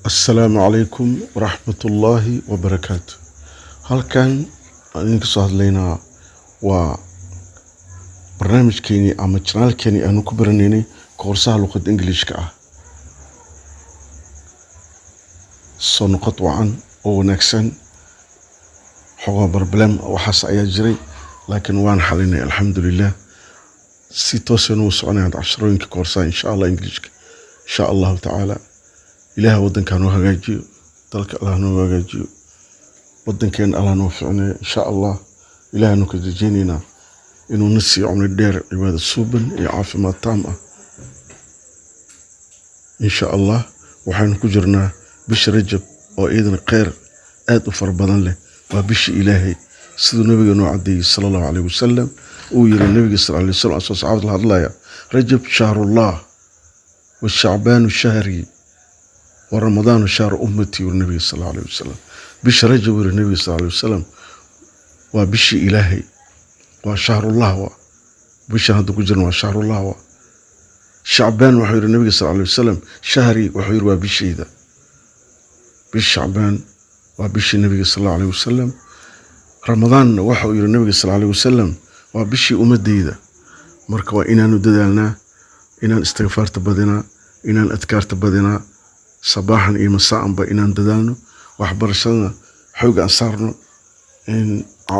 السلام عليكم ورحمة الله وبركاته. halkan aan idinka soo hadlaynaa waa barnaamijkeeni ama channelkeeni aanu ku baranaynay koorsaha luqadda Ingiriiska ah. soo noqod wacan oo wanaagsan xogaa problem waxaas ayaa jiray laakiin waan xalinay alxamdulillah. si toosan u soconayaan casharooyinka koorsaha insha Allah Ingiriiska insha Allah ta'ala. ilaaha wadankan oo hagaajiyo dalka Allah noo hagaajiyo ودنكين الله نوفقنا إن شاء الله. إله نكدجيننا إنه نسي عمر الدير عبادة الصوبن يعافي ما تامة إن شاء الله. وحين كجرنا بش رجب وإذن خير آت فربنا له وبش إلهي سيد النبي نوعدي صلى الله عليه وسلم ويرى النبي صلى الله عليه وسلم أساس عبد الله رجب شهر الله والشعبان الشهري ورمضان شهر أمتي والنبي صلى الله عليه وسلم. بش رجب النبي صلى الله عليه وسلم وبش إلهي وشهر الله بش هذا كجرنا وشهر الله شعبان وحير النبي صلى الله عليه وسلم شهري وحير وبش إذا بش شعبان وبش النبي صلى الله عليه وسلم رمضان وحير النبي صلى الله عليه وسلم وبش أمتي إذا مركوا إنا نددلنا إنا استغفار تبدنا إنا أذكار تبدنا صباحا إيه مساء بإنا نددلنا waxbarashadana xoog aan saarno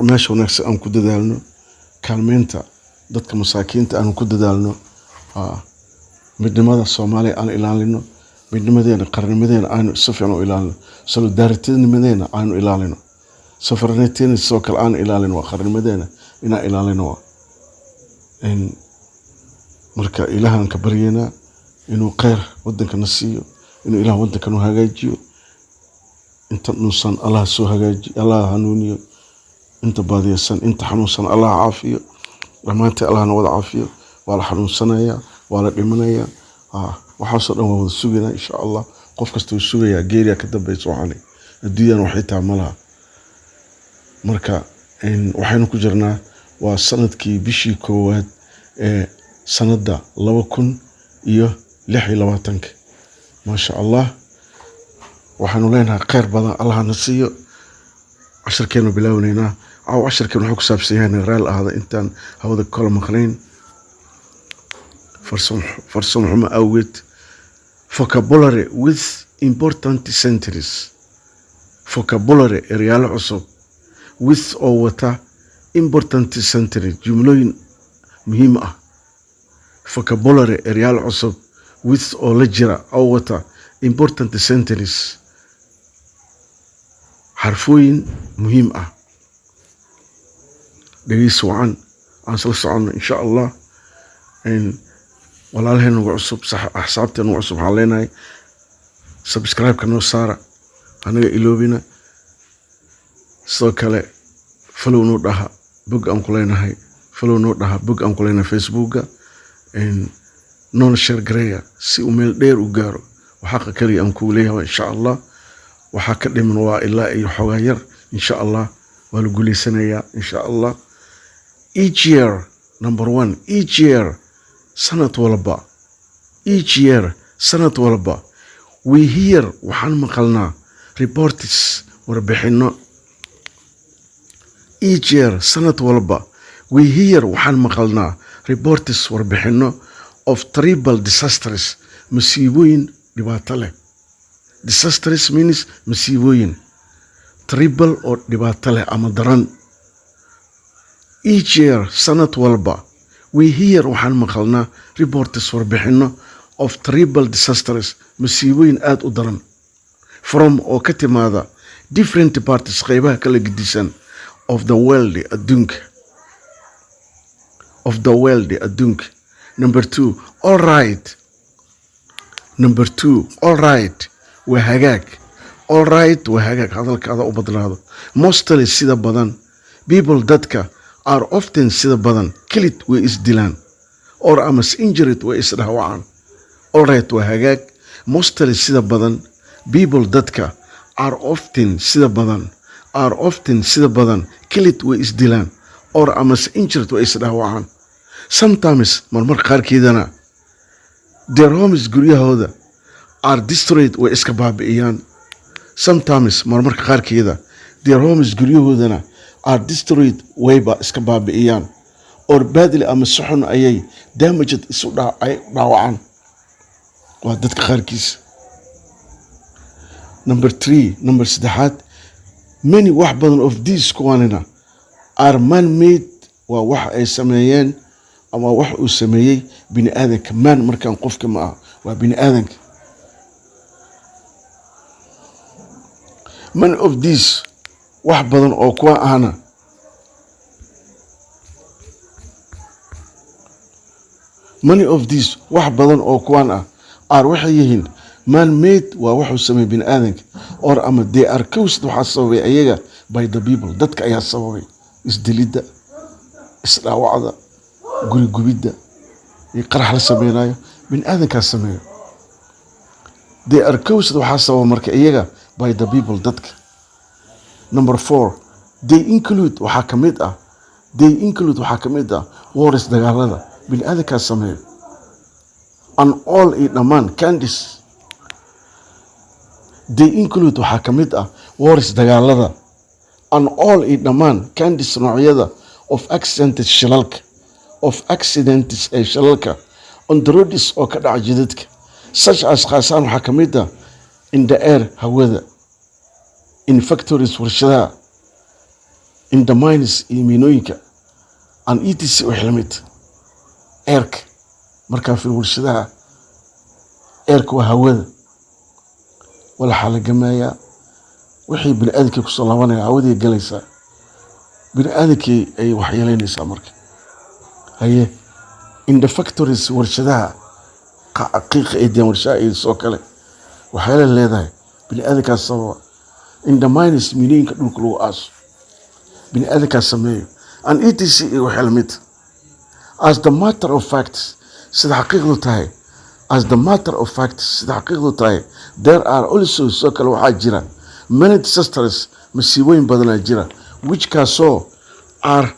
meesha wanaagsan aan ku dadaalno kaalmeynta dadka masaakiinta aan ku dadaalno midnimada Soomaaliya aan ilaalino midnimadeena qarnimadeena aan si fiican u ilaalino solidarity-nimadeena aan ilaalino sovereignty-na soo kale aan ilaalino qarnimadeena ina ilaalino marka ilaahan ka baryana inuu khayr wadanka nasiyo inuu ilaah wadanka noo hagaajiyo انت نوصن الله سو هجاجي الله هنوني انت باديسن انت حنوصن الله عافيه لما انت الله نوض عافيه ولا حنوصنايا ولا دمنايا وحصل انه سوغنا ان شاء الله قف كستو سوغيا غيريا كدبيسو علي الدنيا waxay taamalaha marka waxaynu ku jirnaa waa sanadkii bishii koowaad ee sanada 2026 ma sha Allah. waxaanu leenahay khayr badan Allah na siiyo casharkeenu bilaawnayna casharkeenu wuxuu ku saabsan yahay raal ahada intaan hawada kala maqnayn farsamo xuma awgeed vocabulary with important sentences vocabulary eryaalo cusub with oo wata important sentences jumlooyin muhiim ah vocabulary eryaalo cusub with oo la jira oo wata important sentences حرفين مهم دقيس وعن أنصل عن إن شاء الله إن ولا لهن وعصب صح حسابتي وعصب علينا سبسكرايب كانوا صار أنا إلوبينا سوكله فلو نودها بوج أنقلنا هاي فلو نودها بوج أنقلنا فيسبوك إن نون شير جريا سي أميل دير وجارو وحق كلي أنقوليها إن شاء الله وحكى لي من وإلا أي حوائر إن شاء الله والقولي سنة إن شاء الله. each year number one each year سنة والبا each year سنة والبا we hear وحن مقلنا reports وربحنا each year سنة والبا we hear وحن مقلنا reports وربحنا of terrible disasters مصيبين دباتله. Disastrous means مصيبين terrible or دباتله أمدران. each year سنة والبا we hear وحن مقلنا reports وربحنا of terrible disasters مصيبين آد أدران from أو كتم هذا different parts قيبها كلا قديسان of the world أدونك of the world أدونك. number two all right number two all right وهاجاك all right وهاجاك هذا الكذا وبدل هذا mostly سيدا بدن people دتك are often سيدا بدن killed وإسدلان or أمس injured وإسرهوان all right وهاجاك mostly سيدا بدن people دتك are often سيدا بدن killed وإسدلان or أمس injured وإسرهوان sometimes مرمر قار كيدنا their homes قرية هذا are destroyed way iska baabi'iyaan. Sometimes marmarka qaarkeeda their homes guryahoodana are destroyed wayba iska baabi'iyaan. Or badly ama si xun ayay damaged isu dhaawacaan. Waa dadka qaarkiis. Number 3, number 3, many wax badan of these kuwanina are man-made, waa wax ay sameeyeen ama wax uu sameeyey bini aadanka. Man markaan qofka ma aha, waa bini aadanka. Many of these wax badan oo kuwa ahna many of these wax badan oo kuwan ah are waxay yihiin man-made, waa waxuu sameeyey bini aadanka. Or ama they are caused, waxaa sababay ayaga by the people, dadka ayaa sababay. Isdilidda, isdhaawacda, guri gubidda iyo qarax la sameynayo bini aadankaa sameeyo. They are caused, waxaa sababa marka iyaga by the people, dadka. Number 4, they include, waxaa kamid ah wars, dagaalada bini aadankaa sameeyo. And all iyo dhammaan candies, they include, waxaa kamid ah wars, dagaalada. And all iyo dhammaan candies, noocyada of accidents, shilalka ee shilalka on the roads oo ka dhaca jidadka. Such as khaasaan waxaa kamid ah in the air, hawada, in factories, warshadaha, in the mines iyo miinooyinka, and etc. wixii lamid. Airka markaa fi warshadaha, airka waa hawada, walaxaa la gamayaa wixii bini aadankii kusoo laabanaya, hawadii galaysaa, bini aadankii ay waxyeelaynaysaa marka. Haye in the factories, warshadaha, qiiqa ay deen warshaha iyo soo kale waxyaala leedahay bini aadankaas sababa. In the mines, miinooyinka dhulka lagu aaso bini aadankaas sameeyo, and etc. iyo waxyaala mid. As the matter of fact, sida xaqiiqdu tahay, there are also soo kale waxaa jira many disasters, masiibooyin badanaa jira, which kaasoo are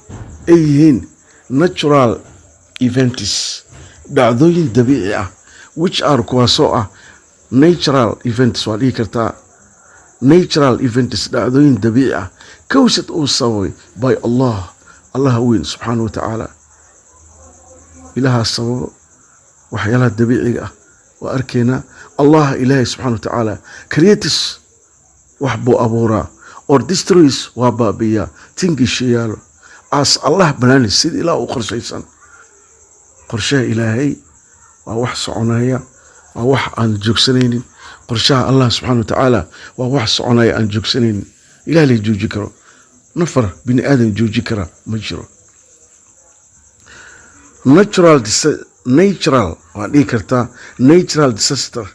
ay yihiin natural events, dhacdooyin dabiici ah. Which are kuwaasoo ah natural events, waa dhihi kartaa natural events, dhacdooyin dabiici ah, caused uu sababay by Allah, allaha weyn subxaanahu wa tacaala. ilaha sababo waxyaalaha dabiiciga ah. waa arkaynaa allah ilaahay subxaanahu wa tacaala creates, wax buu abuuraa. Or destroys, waa baabiyaa tingishayaalo. As allah banaani, sida ilaah u qorshaysan. qorshaha ilaahay waa wax soconaya, waa wax aan joogsanaynin. qorshaha allah subxaanahu wa tacaala waa wax soconaya aan joogsanaynin. ilaah la jooji karo, nafar bini aadan jooji kara ma jiro. Natural waa dhihi kartaa natural disaster,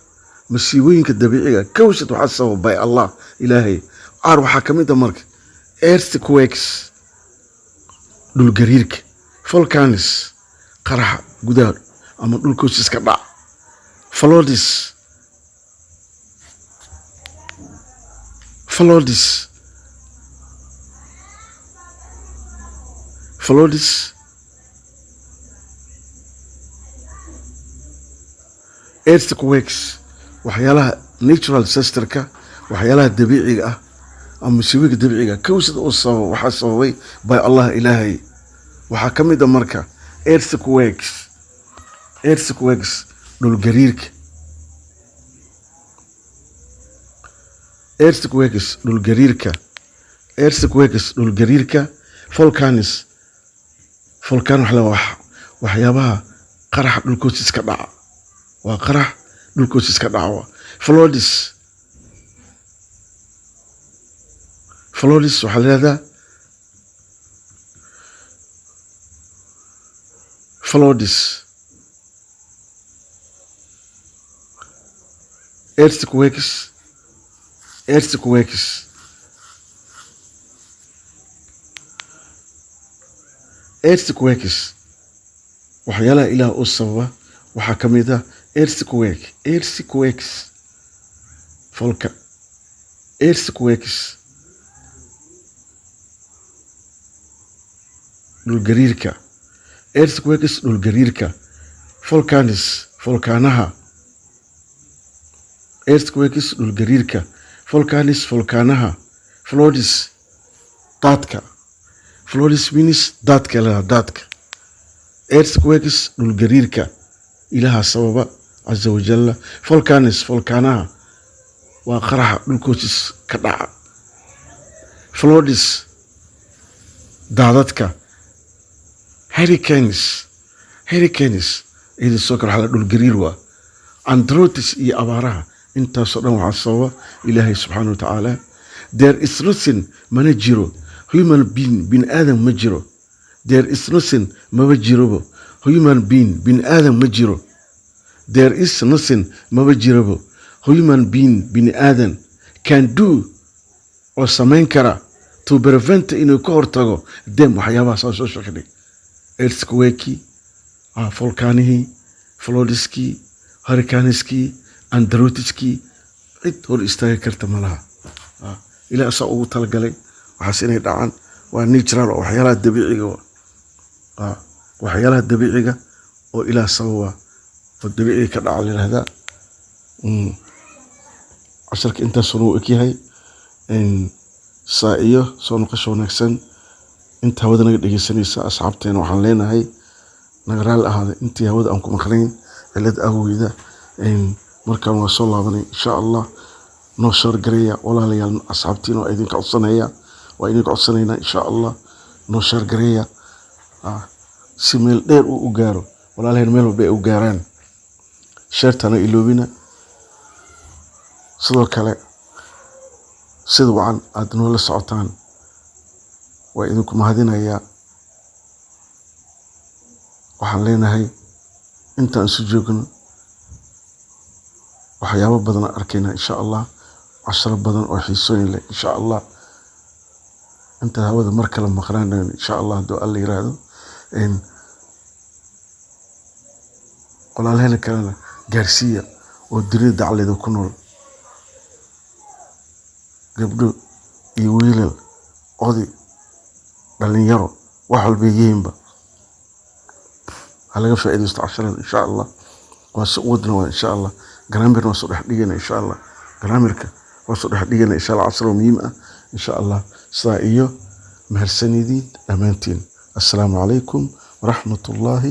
masiibooyinka dabiiciga. caused waxaa sababa by allah ilaahay. Ar waxaa kamid ah marka earthquakes, dhulgariirka, volcanoes, qaraxa gudaha ama dhulka hoostiisa ka dhaca, floods, earthquakes, waxyaalaha natural disasterka, waxyaalaha dabiiciga ah ama masiibooyinka dabiiciga. caused oo sababa, waxaa sababay by allah ilaahay. waxaa kamid ah marka earthquakes, dhulgariirka, volcanoes, waxyaabaha qaraxa dhulka hoostiisa ka dhaca, waa qarax dhulka hoostiisa ka dhaca. Floods, waxaa leedahay earthquakes, waxyaalaha ilaah u sababa waxaa kamid ah earthquakes, dhulgariirka, volcanoes, volkaanaha, earthquakes dhulgariirka, volcanoes volcanaha, floods daadka, floods means daadka la daadka, earthquakes dhulgariirka ilaha sababa caza wajalla, volcanoes volcanaha waa qaraxa dhulkoodis ka dhaca, floods daadadka, hurricanes idin soo kala xala dhulgariir waa, androtis iyo abaaraha intaasoo dhan waxaa sababa ilaahay subxaana wa tacaala. There is nothing mana jiro human being bin aadam ma jiro, there is nothing maba jirobo human being bin aadam ma jiro, there is nothing maba jirobo human being bin aadam can do oo samayn kara to prevent inuu ka hortago dem waxyaabahaas aan soo sheegnay, earthquake volcanihii, floodskii, hurricaneskii, androtiskii, cid hor istaagi karta malaha. ilaa asaa ugu talagalay waxaas inay dhacaan, waa natural oo waxyaalaha dabiiciga waxyaalaha dabiiciga oo ilaah sababa oo dabiiciga ka dhaca layidhahdaa. casharka intaasuna uu egyahay saa iyo soo noqosho wanaagsan. inta hawada naga dhegeysanaysa asxaabteena waxaan leenahay naga raali ahaada intii hawada aan ku maqnayn cilad awgeeda. markaan waa soo laabanay insha allah. noo shar gareeya walaalayaal asxaabtiin oo idinka codsanaya, waa idinka codsanaynaa insha allah. noo shar gareeya si meel dheer uu u gaaro, walaalaheen meel walba ay u gaaraan. sheertana iloobina. sidoo kale sida wacan aad noola socotaan waa idinku mahadinayaa. waxaan leenahay intaan isu joogno waxyaabo badan arkayna insha allah, casharo badan oo xiisooyin leh insha allah. inta hawada mar kale maqnaanayno insha allah hadduu alla yiraahdo. walaalaheen kalena gaarsiiya oo dunida dacleeda ku nool, gabdho iyo wiilal, oday, dhalinyaro, wax walba yihiinba ha laga faa'iidaysto casharada insha allah. waa si wadna waa insha allah. garaamir waa soo dhex dhigana insha allah. garaamirka waa soo dhex dhigana insha allah. casro muhiim ah insha allah. saa iyo mahadsanidin dhammaantiin. assalaamu calaykum waraxmatullaahi